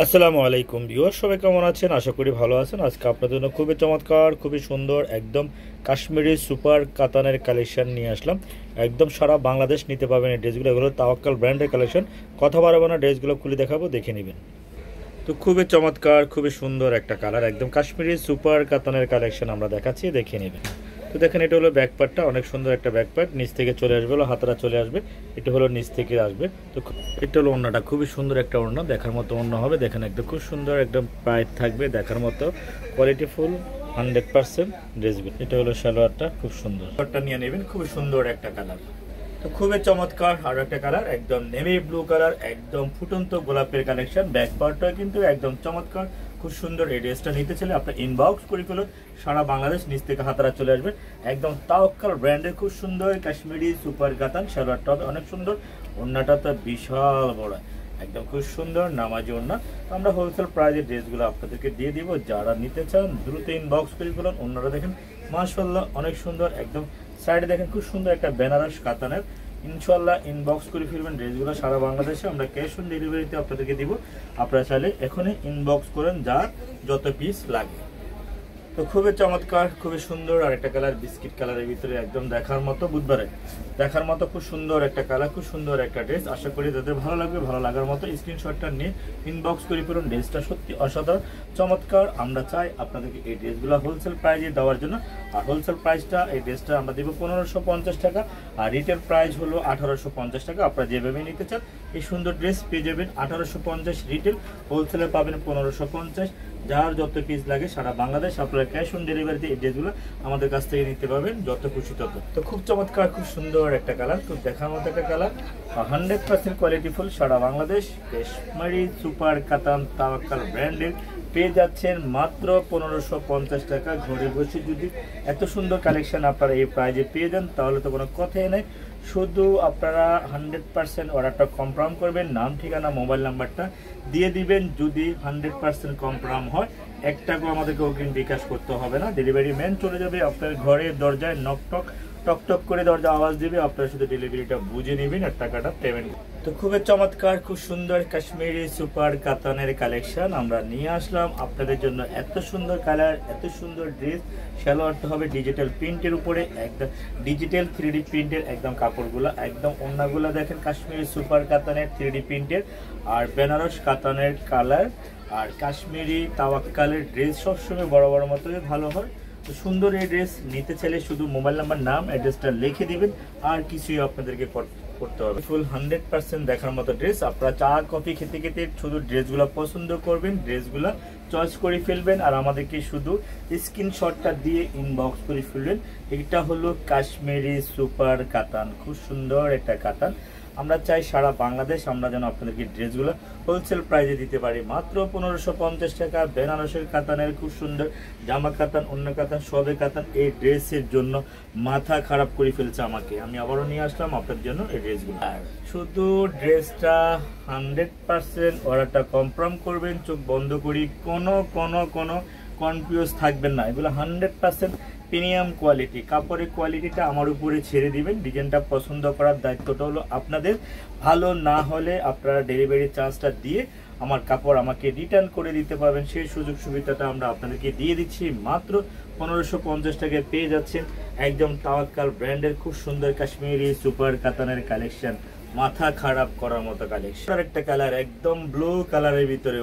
আসসালামু আলাইকুম ভিউয়ার, সবাই কেমন আছেন? আশা করি ভালো আছেন। আজকে আপনাদের জন্য খুবই চমৎকার, খুবই সুন্দর একদম কাশ্মীরি সুপার কাতানের কালেকশন নিয়ে আসলাম। একদম সারা বাংলাদেশ নিতে পারবেন এই ড্রেসগুলো। এগুলো তাওয়াক্কাল ব্র্যান্ডের কালেকশন। কথা বাড়াবো না, ড্রেসগুলো খুলে দেখাবো, দেখে নেবেন। তো খুবই চমৎকার, খুবই সুন্দর একটা কালার, একদম কাশ্মীরি সুপার কাতানের কালেকশন আমরা দেখাচ্ছি, দেখে নেবেন। তো দেখেন, এটা হলো ব্যাক পার্টটা, অনেক সুন্দর একটা ব্যাক পার্ট, নিচ থেকে চলে আসবে, হলো হাতাটা চলে আসবে, এটা হলো নিচ থেকে আসবে। তো এটা হলো ওড়নাটা, খুবই সুন্দর একটা ওড়না, দেখার মতো ওড়না হবে। দেখেন একদম খুব সুন্দর, একদম প্রাইট থাকবে, দেখার মতো কোয়ালিটিফুল 100% ড্রেসগুলো। এটা হলো সালোয়ারটা, খুব সুন্দর, সালোয়ারটা নিয়ে নেবেন, খুবই সুন্দর একটা কালার। তো খুবই চমৎকার আরো একটা কালার, একদম নেভি ব্লু কালার, একদম ফুটন্ত গোলাপের কালেকশন। ব্যাক পার্টটা কিন্তু একদম চমৎকার, খুব সুন্দর। এই ড্রেসটা নিতে চাইলে আপনার ইনবক্স করে ফেলুন, সারা বাংলাদেশ নিচ থেকে হাতারা চলে আসবে। একদম তাওয়াক্কাল ব্র্যান্ডের খুব সুন্দর কাশ্মীরি সুপার কাতান। সালোয়ারটা হবে অনেক সুন্দর, ওড়নাটা তো বিশাল বড়, একদম খুব সুন্দর নামাজি ওড়না। আমরা হোলসেল প্রাইজের ড্রেসগুলো আপনাদেরকে দিয়ে দিব, যারা নিতে চান দ্রুত ইনবক্স করে ফেলুন। ওড়নাটা দেখেন মাশাআল্লাহ অনেক সুন্দর, একদম সাইডে দেখেন খুব সুন্দর একটা বেনারস কাতানের। ইনশাআল্লাহ ইনবক্স করে ফিরবেন ড্রেসগুলো, সারা বাংলাদেশে আমরা ক্যাশ অন ডেলিভারিতে আপনাদেরকে দিব। আপনারা চাইলে এখনই ইনবক্স করেন, যার যত পিস লাগে। তো খুবই চমৎকার, খুবই সুন্দর আর একটা কালার, বিস্কিট কালারের ভিতরে, একদম দেখার মতো, বুধবারে দেখার মতো খুব সুন্দর একটা কালার, খুব সুন্দর একটা ড্রেস। আশা করি তাদের ভালো লাগবে, ভালো লাগার মতো স্ক্রিনশটটা নিয়ে ইনবক্স করে ফেলুন। ড্রেসটা সত্যি অসাধারণ চমৎকার। আমরা চাই আপনাদেরকে এই ড্রেসগুলো হোলসেল প্রাইজে দেওয়ার জন্য। আর হোলসেল প্রাইসটা, এই ড্রেসটা আমরা দেবো 1550 টাকা, আর রিটেল প্রাইস হলো 1850 টাকা। আপনারা যেভাবে নিতে চান এই সুন্দর ড্রেস পেয়ে যাবেন 1850 রিটেল, হোলসেলে পাবেন 1550। যার যত পিস লাগে সারা বাংলাদেশ আপনারা ক্যাশ অন ডেলিভারিতে এই ড্রেসগুলো আমাদের কাছ থেকে নিতে পারবেন, যত খুশি তত। তো খুব চমৎকার, খুব সুন্দর একটা কালার, খুব দেখার মতো একটা কালার, 100% কোয়ালিটিফুল। সারা বাংলাদেশ কাশ্মীরি সুপার কাতান তাওয়াক্কাল ব্র্যান্ডের পেয়ে যাচ্ছেন মাত্র 1550 টাকা। ঘরে বসে যদি এত সুন্দর কালেকশন আপনারা এই প্রাইজে পেয়ে যান, তাহলে তো কোনো কথাই নেই। শুধু আপনারা 100% অর্ডারটা কনফার্ম করবেন, নাম ঠিকানা মোবাইল নাম্বারটা দিয়ে দিবেন। যদি 100% কনফার্ম হয়, এক টাকাও আমাদেরকে অগ্রিম বিকাশ করতে হবে না। ডেলিভারি ম্যান চলে যাবে আপনার ঘরের দরজায়, নক টক টক টক করে দরজা আওয়াজ দিবে, আপনারা শুধু ডেলিভারিটা বুঝে নেবেন আর টাকাটা পেমেন্ট। তো খুবই চমৎকার, খুব সুন্দর কাশ্মীরি সুপার কাতানের কালেকশন আমরা নিয়ে আসলাম আপনাদের জন্য। এত সুন্দর কালার, এত সুন্দর ড্রেস। সালোয়ারটা হবে ডিজিটাল প্রিন্টের উপরে, একদম ডিজিটাল 3D প্রিন্টের একদম কাপড়গুলো, একদম ওড়নাগুলো দেখেন কাশ্মীরি সুপার কাতানের 3D প্রিন্টের, আর বেনারস কাতানের কালার। আর কাশ্মীরি তাওয়াক্কালের ড্রেস সবসময় বড় বড় মতোই ভালো হয়। তো সুন্দর এই ড্রেস নিতে চাইলে শুধু মোবাইল নাম্বার, নাম, অ্যাড্রেসটা লিখে দিবেন, আর কিছুই আপনাদেরকে করতে হবে। ফুল 100% দেখার মতো ড্রেস। আপনারা চা কফি খেতে খেতে শুধু ড্রেসগুলো পছন্দ করবেন, ড্রেসগুলো চয়েস করে ফেলবেন, আর আমাদেরকে শুধু স্ক্রিনশটটা দিয়ে ইনবক্স করে ফেলবেন। এটা হলো কাশ্মীরি সুপার কাতান, খুব সুন্দর একটা কাতান। আমরা চাই সারা বাংলাদেশ আমরা যেন আপনাদেরকে ড্রেসগুলো হোলসেল প্রাইজে দিতে পারি, মাত্র 1550 টাকা। বেনারসের কাতানের খুব সুন্দর জামা কাতান, অন্য কাতান, সবে কাতান। এই ড্রেসের জন্য মাথা খারাপ করে ফেলছে আমাকে। আমি আবারও নিয়ে আসলাম আপনার জন্য এই ড্রেসগুলো। আর শুধু ড্রেসটা 100% অর্ডারটা কনফার্ম করবেন, চোখ বন্ধ করি, কোনো কনফিউজ থাকবেন না। এগুলো 100% প্রিমিয়াম কোয়ালিটি। কাপড়ের কোয়ালিটিটা আমার উপরে ছেড়ে দিবেন, ডিজাইনটা পছন্দ করার দায়িত্বটা হলো আপনাদের। ভালো না হলে আপনারা ডেলিভারি চার্জটা দিয়ে আমার কাপড় আমাকে রিটার্ন করে দিতে পারবেন, সেই সুযোগ সুবিধাটা আমরা আপনাদেরকে দিয়ে দিচ্ছি। মাত্র 1550 টাকায় পেয়ে যাচ্ছেন একদম তাওয়াক্কাল ব্র্যান্ডের খুব সুন্দর কাশ্মীরি সুপার কাতানের কালেকশন, মাথা খারাপ করার মতো কালেকশন। একটা কালার একদম ব্লু কালারের ভিতরে,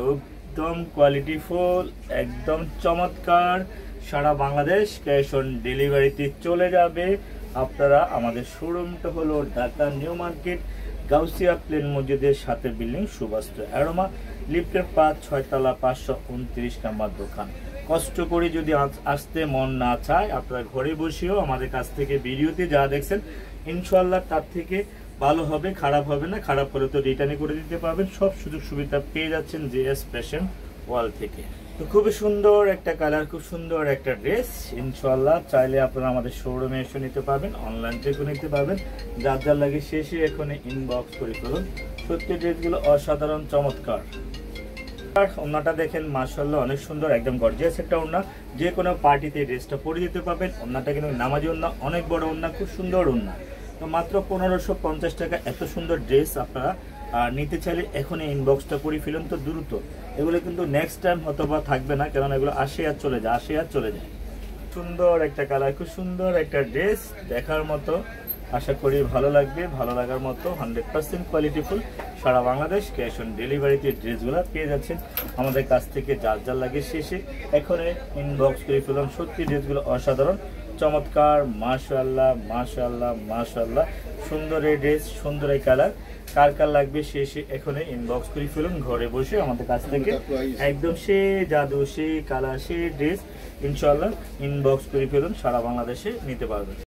একদম কোয়ালিটিফুল, একদম চমৎকার। সারা বাংলাদেশ ক্যাশ অন ডেলিভারিতে চলে যাবে। আপনারা আমাদের শোরুমটা হলো ঢাকা নিউ মার্কেট, গাউসিয়া প্লেন মসজিদের সাথে বিল্ডিং, সুবাস্ত অ্যারোমা, লিফটের 5-6 তলা, 529 নম্বর দোকান। কষ্ট করে যদি আসতে মন না চায়, আপনারা ঘরে বসেও আমাদের কাছ থেকে ভিডিওতে যা দেখছেন ইনশাআল্লাহ তার থেকে ভালো হবে, খারাপ হবে না। খারাপ হলে তো রিটার্নই করে দিতে পারবেন। সব সুযোগ সুবিধা পেয়ে যাচ্ছেন জিএস ফ্যাশন ওয়াল থেকে। তো খুবই সুন্দর একটা কালার, খুব সুন্দর একটা ড্রেস। ইনশাআল্লাহ চাইলে আপনারা আমাদের শোরুমে এসে নিতে পারবেন, অনলাইন থেকেও নিতে পারবেন। যার যার লাগে শেষে এখন ইনবক্স করে ফেলুন। সত্যি ড্রেসগুলো অসাধারণ চমৎকার। আর ওড়নাটা দেখেন মাশাআল্লাহ অনেক সুন্দর, একদম গর্জিয়াস একটা ওড়না। যে কোনো পার্টিতে ড্রেসটা পরে দিতে পারবেন। ওড়নাটা কিন্তু নামাজি ওড়না, অনেক বড় ওড়না, খুব সুন্দর ওড়না। তো মাত্র 1550 টাকা এত সুন্দর ড্রেস আপনারা নিতে চাইলে এখনই ইনবক্সটা করে ফেলুন। তো দ্রুত এগুলো কিন্তু নেক্সট টাইম হয়তো বা থাকবে না, কারণ এগুলো আসে আর চলে যায়, আসে আর চলে যায়। সুন্দর একটা কালার, খুব সুন্দর একটা ড্রেস, দেখার মতো, আশা করি ভালো লাগবে, ভালো লাগার মতো 100% কোয়ালিটিফুল। সারা বাংলাদেশ ক্যাশ অন ডেলিভারিতে ড্রেসগুলো পেয়ে যাচ্ছেন আমাদের কাছ থেকে। যার যার লাগে শেষে এখন ইনবক্স করে ফেললাম। সত্যি ড্রেসগুলো অসাধারণ, চমৎকার, মাশাআল্লাহ মাশাআল্লাহ মাশাআল্লাহ। সুন্দর এই ড্রেস, সুন্দর এই কালার, কার কার লাগবে শেষে এখন ইনবক্স করে ফেলুন ঘরে বসে আমাদের কাছ থেকে। একদম সে জাদু, সে কালার, সে ড্রেস ইনশাআল্লাহ ইনবক্স করে ফেলুন, সারা বাংলাদেশে নিতে পারবেন।